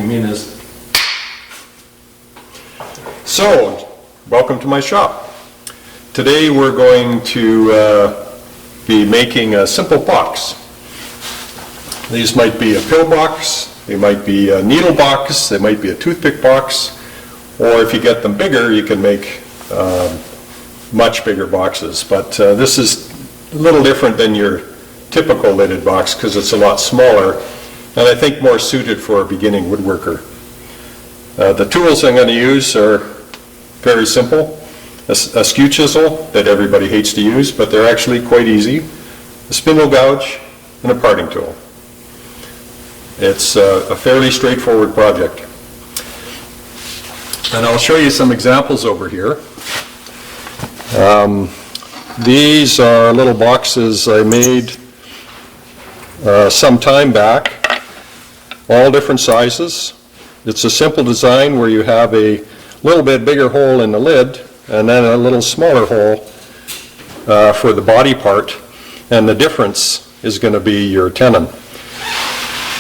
minutes. So, welcome to my shop. Today we're going to be making a simple box. These might be a pill box, they might be a needle box, they might be a toothpick box, or if you get them bigger, you can make much bigger boxes. But this is a little different than your typical lidded box because it's a lot smaller, and I think more suited for a beginning woodworker. The tools I'm going to use are very simple. A skew chisel that everybody hates to use, but they're actually quite easy. A spindle gouge and a parting tool. It's a fairly straightforward project. And I'll show you some examples over here. These are little boxes I made some time back, all different sizes. It's a simple design where you have a little bit bigger hole in the lid and then a little smaller hole for the body part, and the difference is going to be your tenon.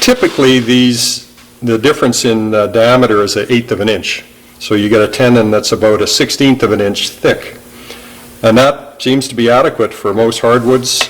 Typically the difference in diameter is 1/8 of an inch, so you get a tenon that's about 1/16 of an inch thick, and that seems to be adequate for most hardwoods.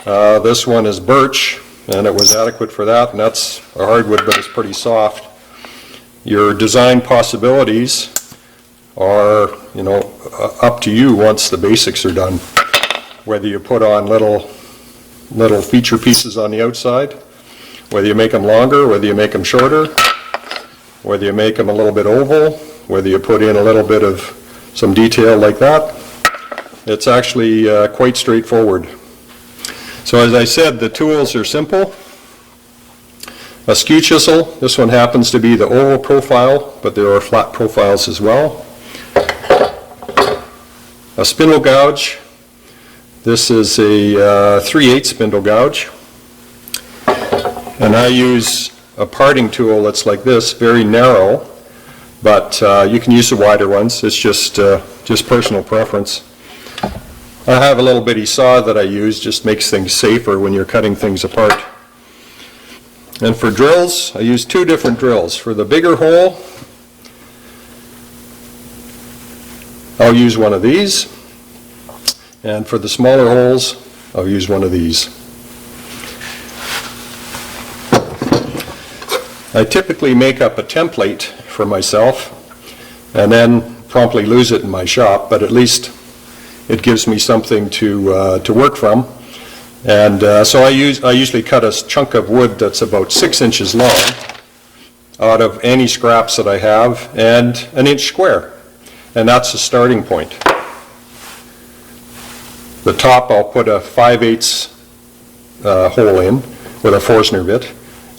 This one is birch, and it was adequate for that, and that's a hardwood, but it's pretty soft. Your design possibilities are, up to you once the basics are done. Whether you put on little feature pieces on the outside, whether you make them longer, whether you make them shorter, whether you make them a little bit oval, whether you put in a little bit of some detail like that. It's actually quite straightforward. So as I said, the tools are simple. A skew chisel, this one happens to be the oval profile, but there are flat profiles as well. A spindle gouge, this is a 3/8 spindle gouge. And I use a parting tool that's like this, very narrow, but you can use the wider ones. It's just personal preference. I have a little bitty saw that I use, just makes things safer when you're cutting things apart. And for drills, I use two different drills. For the bigger hole, I'll use one of these, and for the smaller holes, I'll use one of these. I typically make up a template for myself and then promptly lose it in my shop, but at least it gives me something to work from. And so I usually cut a chunk of wood that's about 6 inches long out of any scraps that I have, and 1 inch square, and that's the starting point. The top I'll put a 5/8 hole in with a Forstner bit,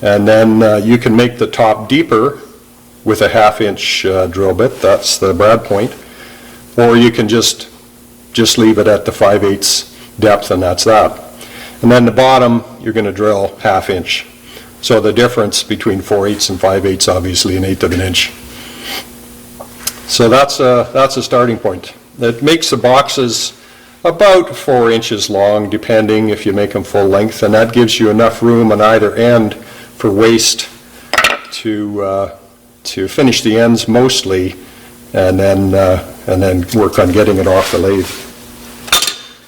and then you can make the top deeper with a 1/2 inch drill bit. That's the brad point, or you can just leave it at the 5/8 depth, and that's that. And then the bottom, you're going to drill 1/2 inch. So the difference between 4/8 and 5/8, obviously 1/8 of an inch. So that's a starting point. It makes the boxes about 4 inches long, depending if you make them full length, and that gives you enough room on either end for waste to finish the ends mostly, and then work on getting it off the lathe.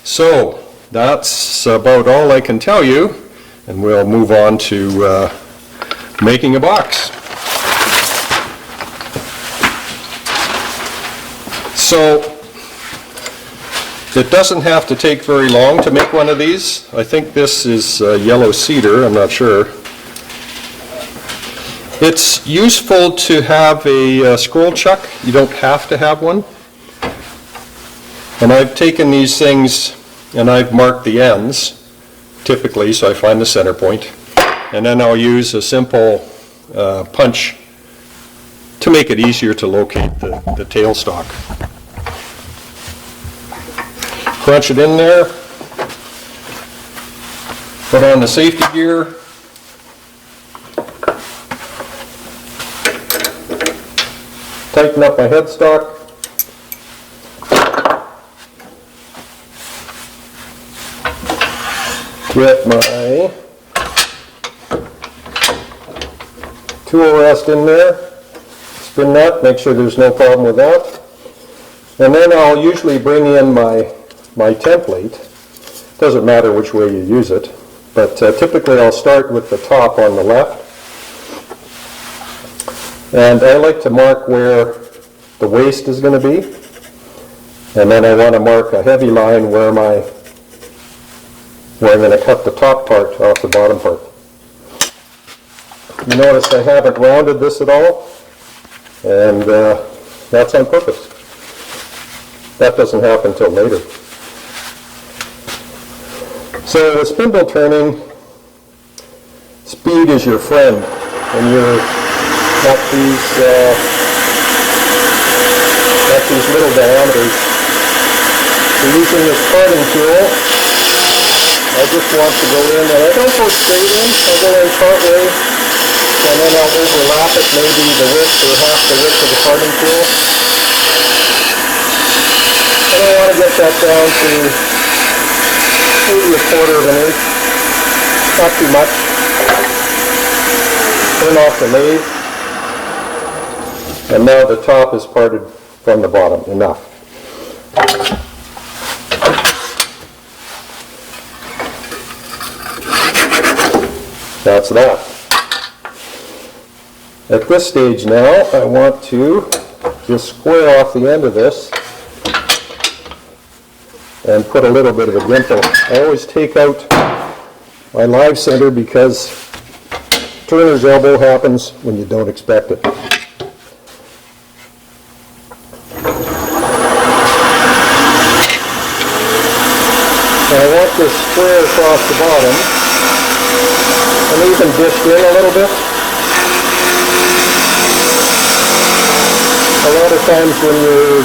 So that's about all I can tell you, and we'll move on to making a box. So it doesn't have to take very long to make one of these. I think this is yellow cedar, I'm not sure. It's useful to have a scroll chuck. You don't have to have one. And I've taken these things and I've marked the ends, typically, so I find the center point. And then I'll use a simple punch to make it easier to locate the tailstock. Crunch it in there, put on the safety gear, tighten up my headstock, get my tool rest in there. Spin that, make sure there's no problem with that. And then I'll usually bring in my template. Doesn't matter which way you use it, but typically I'll start with the top on the left. And I like to mark where the waist is going to be. And then I want to mark a heavy line where I'm going to cut the top part off the bottom part. You notice I haven't rounded this at all, and that's on purpose. That doesn't happen until later. So with spindle turning, speed is your friend. When you're got these little diameters. So using this parting tool, I just want to go in, and I don't go straight in, I'll go in part way, and then I'll overlap it maybe the width or half the width of the parting tool. And I want to get that down to maybe a quarter of an inch, not too much. Turn off the lathe, and now the top is parted from the bottom, enough. That's that. At this stage now, I want to just square off the end of this and put a little bit of a dimple. I always take out my live center because turner's elbow happens when you don't expect it. I want this square across the bottom, and even dished in a little bit. A lot of times when you're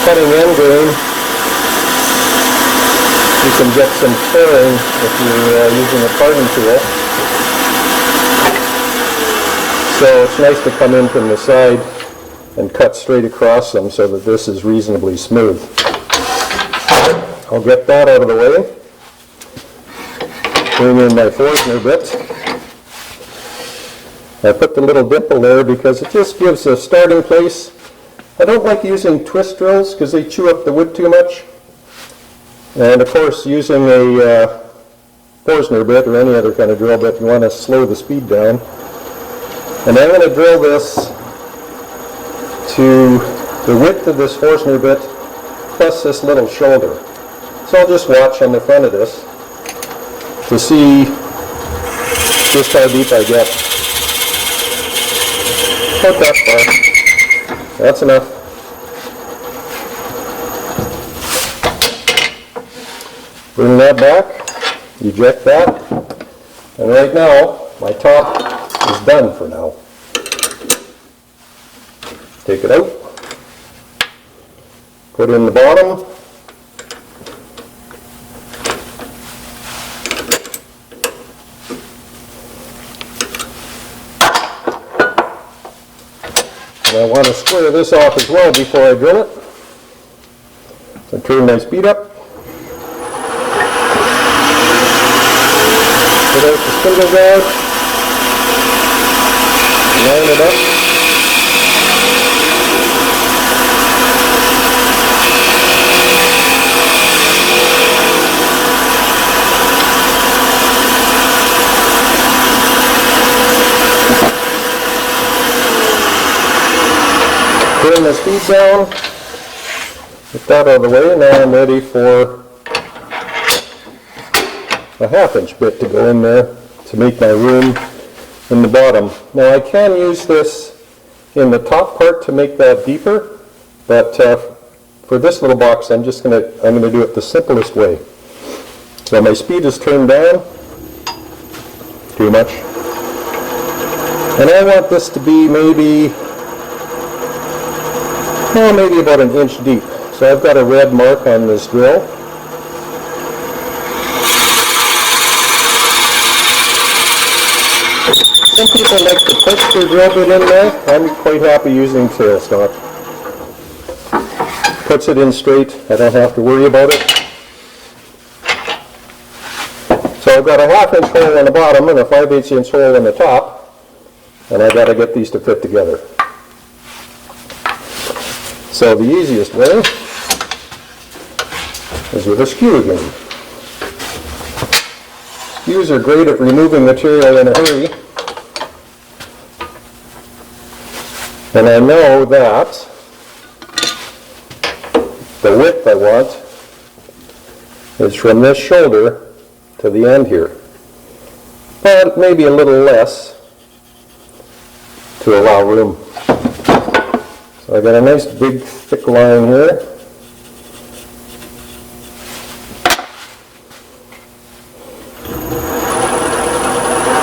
cutting end grain, you can get some tearing if you're using a parting tool. So it's nice to come in from the side and cut straight across them so that this is reasonably smooth. I'll get that out of the way. Bring in my Forstner bit. I put the little dimple there because it just gives a starting place. I don't like using twist drills because they chew up the wood too much. And of course, using a Forstner bit or any other kind of drill bit, you want to slow the speed down. And I'm going to drill this to the width of this Forstner bit plus this little shoulder. So I'll just watch on the front of this to see just how deep I get. About that far. That's enough. Bring that back, eject that, and right now my top is done for now. Take it out, put in the bottom, and I want to square this off as well before I drill it. So turn my speed up. Put out the spindle guard. Line it up. Turn the speed down, get that out of the way. Now I'm ready for a 1/2 inch bit to go in there to make my room in the bottom. Now I can use this in the top part to make that deeper, but for this little box I'm going to do it the simplest way. So my speed is turned down, too much, and I want this to be maybe about 1 inch deep. So I've got a red mark on this drill. Some people like to push their drill bit in there. I'm quite happy using tail stock. Puts it in straight. I don't have to worry about it. So I've got a 1/2 inch hole on the bottom and a 5/8 inch hole on the top. and I got to get these to fit together. So the easiest way is with a skew again. Skews are great at removing material in a hurry, and I know that the width I want is from this shoulder to the end here, but maybe a little less to allow room. So I got a nice big thick line here.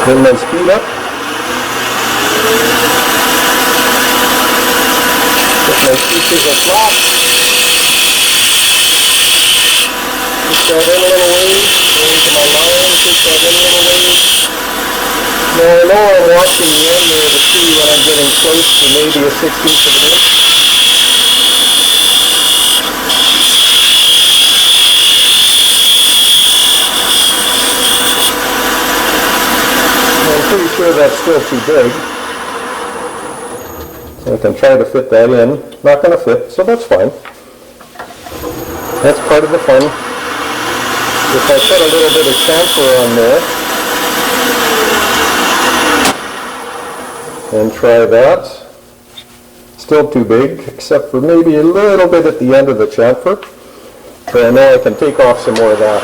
Then my speed up. Get my speed signal flat. Push that in a little ways. Go into my line. Push that in a little ways. Now I know I'm watching the end there to see when I'm getting close to maybe a 1/16 of an inch. I'm pretty sure that's still too big. So I can try to fit that in. Not going to fit, so that's fine. That's part of the fun. If I put a little bit of chamfer on there, and try that. Still too big, except for maybe a little bit at the end of the chamfer. But I know I can take off some more of that.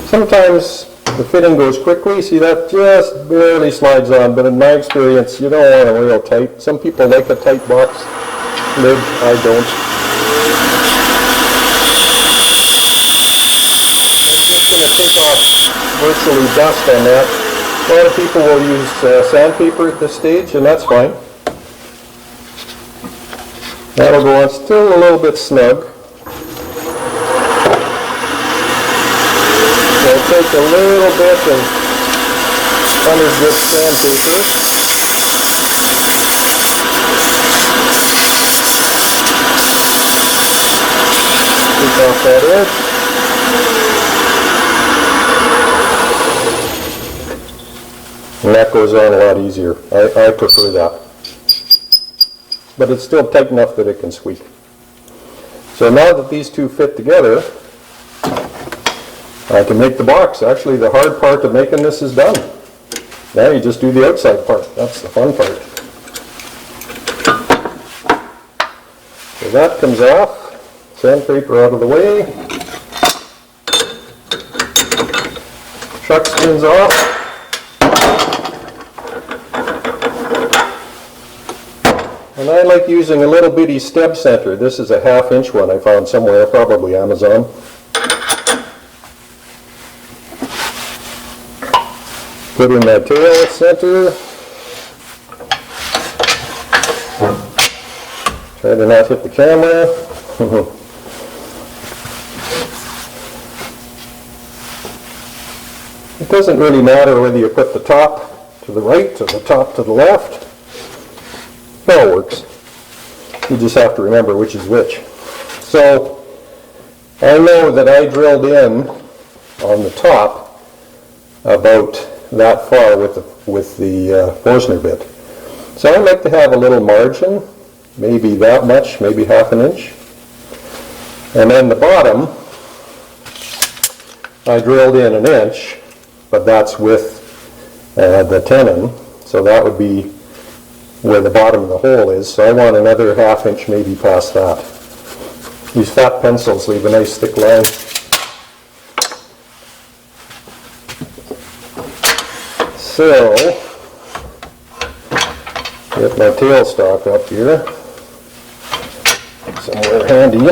Sometimes the fitting goes quickly. See, that just barely slides on, but in my experience, you don't want it real tight. Some people like a tight box lid. I don't. I'm just going to take off virtually dust on that. A lot of people will use sandpaper at this stage, and that's fine. That'll go on still a little bit snug. I'll take a little bit of under-grip sandpaper. Take off that edge. And that goes on a lot easier. I prefer that. But it's still tight enough that it can squeak. So now that these two fit together, I can make the box. Actually, the hard part of making this is done. Now you just do the outside part. That's the fun part. So that comes off. Sandpaper out of the way. Truck spins off. And I like using a little bitty stem center. This is a 1/2 inch one I found somewhere, probably Amazon. Put in that tail center. Try to not hit the camera. It doesn't really matter whether you put the top to the right or the top to the left. It all works. You just have to remember which is which. So I know that I drilled in on the top about that far with the Forstner bit. So I like to have a little margin, maybe that much, maybe 1/2 inch. And then the bottom, I drilled in 1 inch, but that's with the tenon, so that would be where the bottom of the hole is. So I want another 1/2 inch maybe past that. These fat pencils leave a nice thick line. So, get my tailstock up here, somewhere handy.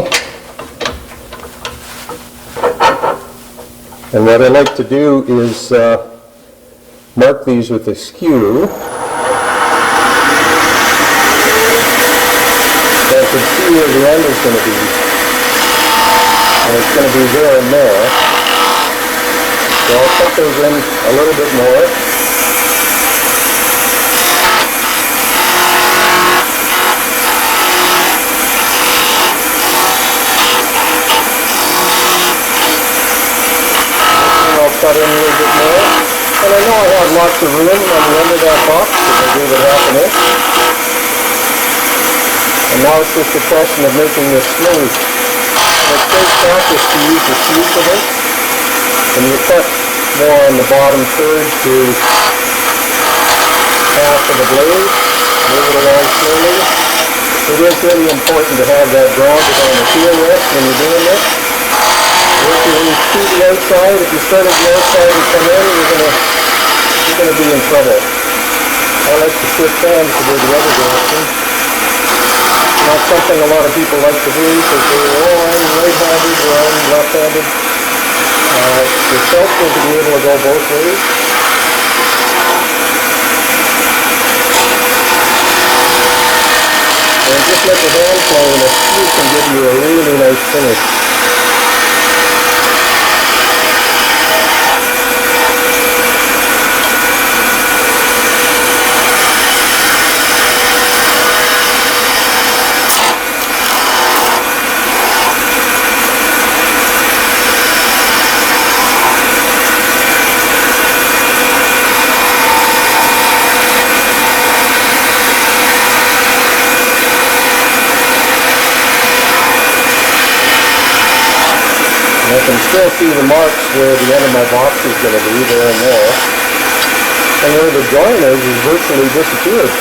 And what I like to do is mark these with a skew. So I can see where the end is going to be. And it's going to be there and there. So I'll cut those in a little bit more. Now I have lots of room on the end of that box because I gave it half an inch. And now it's just a question of making this smooth. And it's great practice to use the fusible. And you cut more on the bottom third to half of the blade. Move it along slowly. It is really important to have that grounded on the heel rest when you're doing this. Working to the outside, if you start at the outside and come in, you're gonna be in trouble. I like to switch hands to go the other direction. Not something a lot of people like to do because they're, I'm right-handed or I'm left-handed. It's helpful to be able to go both ways. And just let the hand plane, a few can give you a really nice finish. I can still see the marks where the end of my box is going to be, there and there. And where the joint is virtually disappeared.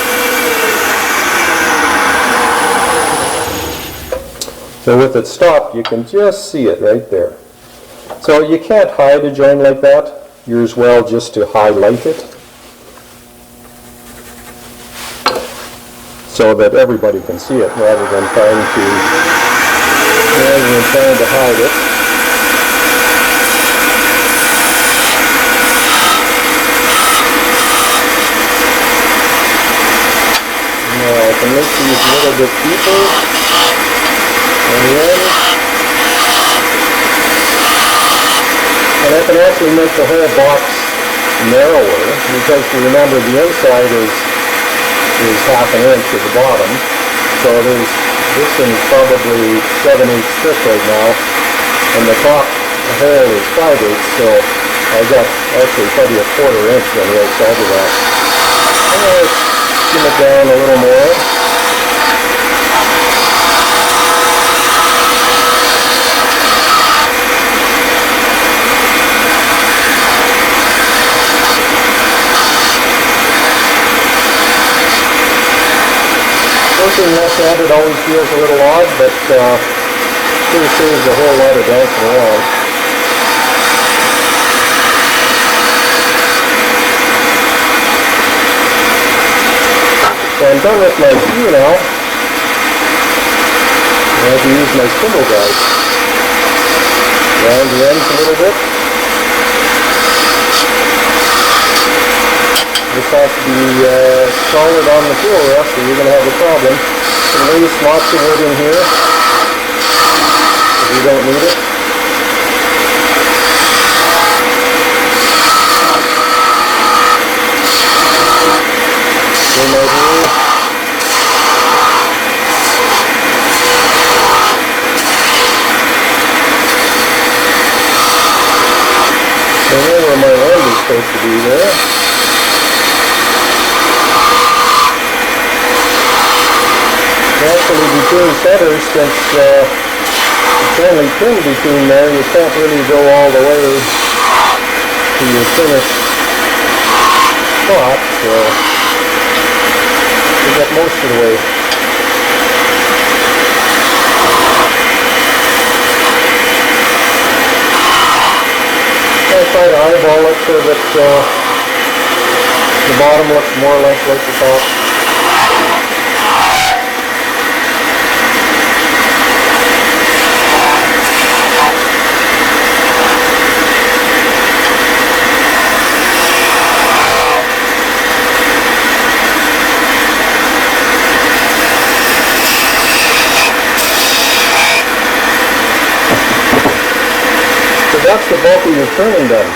So with it stopped, you can just see it right there. So you can't hide a joint like that. You're as well just to highlight it so that everybody can see it rather than trying to hide it. Now I can make these a little bit deeper on the end. And I can actually make the whole box narrower because remember the inside is half an inch at the bottom. So there's this thing's probably 7/8 thick right now, and the top hole is 5/8, so I got actually probably a 1/4 inch on the outside of that. And let's skim it down a little more. Working left-handed always feels a little odd, but sure saves a whole lot of dancing around. So I'm done with my skew now. I have to use my spindle guide. Round the ends a little bit. This has to be solid on the tool rest or you're going to have a problem. Some loose, lots of wood in here if you don't need it. Same idea. I know where my end is supposed to be there. Actually, between centers, since it's only thin between there, you can't really go all the way to your finished spot, so you get most of the way. I try to eyeball it so that the bottom looks more or less like the top. That's the bulk of your turning done.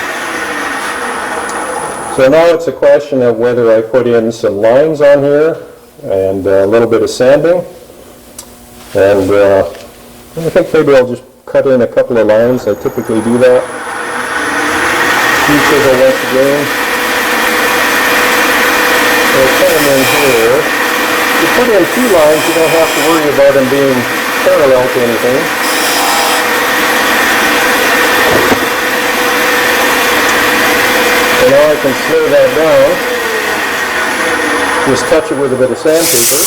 So now it's a question of whether I put in some lines on here and a little bit of sanding. And I think maybe I'll just cut in a couple of lines. I typically do that. Chisel once again. We'll put them in here. If you put in 2 lines, you don't have to worry about them being parallel to anything. So now I can slow that down. Just touch it with a bit of sandpaper.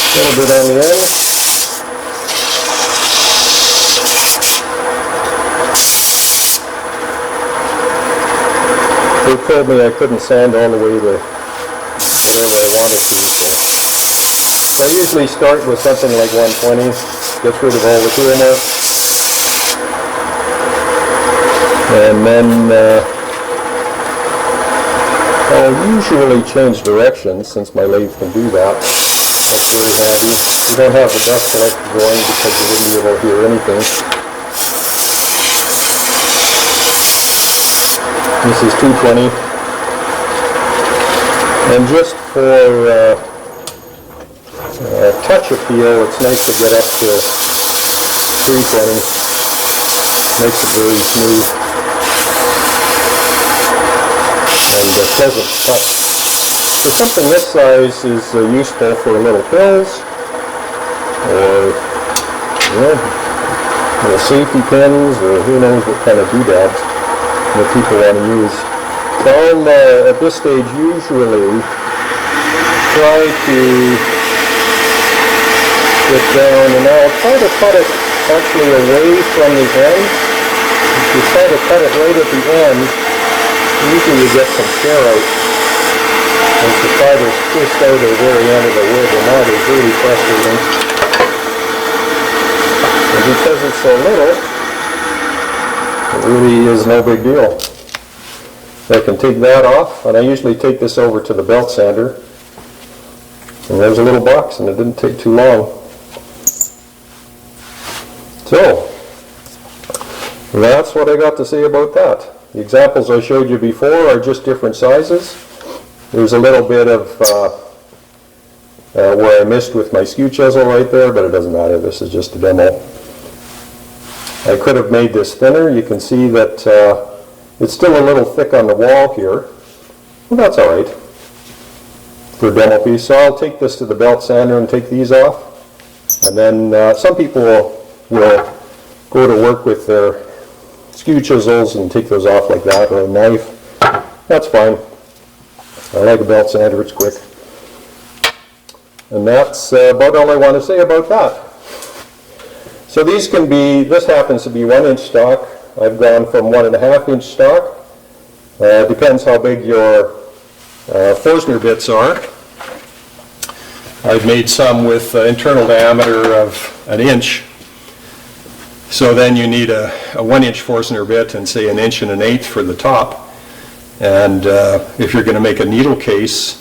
A little bit on the end. They told me I couldn't sand all the way to whatever I wanted to. So I usually start with something like 120, gets rid of all the tool marks. And then I'll usually change direction since my lathe can do that. That's very handy. You don't have the dust collector going because you wouldn't be able to hear anything. This is 220. And just for touch appeal, it's nice to get up to 320. Makes it very smooth and pleasant to touch. So something this size is useful for little pills or little safety pins, or who knows what kind of doodads that people want to use. So I'll, at this stage, usually try to get down, and I'll try to cut it actually away from the end. If you try to cut it right at the end, usually you get some tear out. As the fibers twist out at the very end of the wood, and that is really frustrating. And because it's so little, it really is no big deal. I can take that off, and I usually take this over to the belt sander. And there's a little box, and it didn't take too long. So, that's what I got to say about that. The examples I showed you before are just different sizes. There's a little bit of where I missed with my skew chisel right there, but it doesn't matter. This is just a demo. I could have made this thinner. You can see that it's still a little thick on the wall here. Well, that's all right for a demo piece. So I'll take this to the belt sander and take these off. And then some people will go to work with their skew chisels and take those off like that, or a knife. That's fine. I like a belt sander, it's quick. And that's about all I want to say about that. So these can be, this happens to be 1-inch stock. I've gone from 1.5-inch stock. Depends how big your Forstner bits are. I've made some with internal diameter of 1 inch. So then you need a 1-inch Forstner bit and say 1 1/8 inches for the top. And if you're going to make a needle case,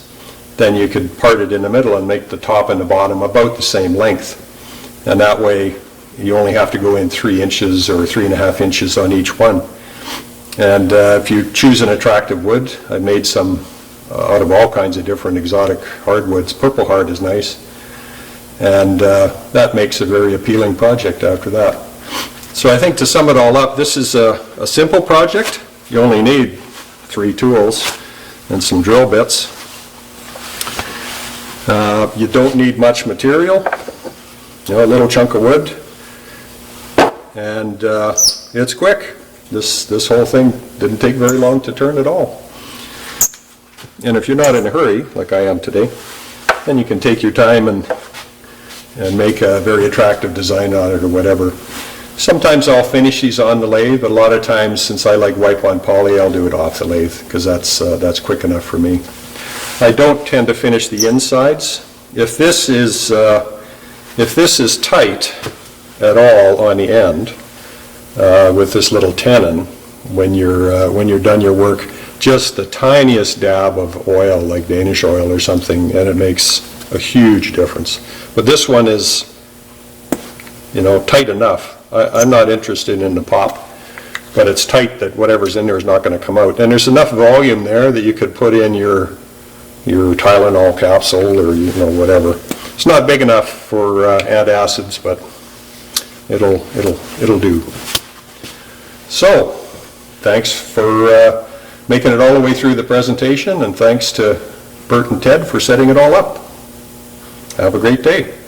then you could part it in the middle and make the top and the bottom about the same length. And that way you only have to go in 3 inches or 3.5 inches on each one. And if you choose an attractive wood, I made some out of all kinds of different exotic hardwoods. Purple heart is nice. And that makes a very appealing project after that. So I think to sum it all up, this is a simple project. You only need 3 tools and some drill bits. You don't need much material, a little chunk of wood, and it's quick. This whole thing didn't take very long to turn at all. And if you're not in a hurry, like I am today, then you can take your time and make a very attractive design on it or whatever. Sometimes I'll finish these on the lathe, but a lot of times, since I like wipe-on poly, I'll do it off the lathe because that's quick enough for me. I don't tend to finish the insides. If this is tight at all on the end with this little tenon, when you're done your work, just the tiniest dab of oil, like Danish oil or something, and it makes a huge difference. But this one is, tight enough. I'm not interested in the pop, but it's tight that whatever's in there is not going to come out. And there's enough volume there that you could put in your Tylenol capsule or whatever. It's not big enough for antacids, but it'll do. So, thanks for making it all the way through the presentation, and thanks to Bert and Ted for setting it all up. Have a great day.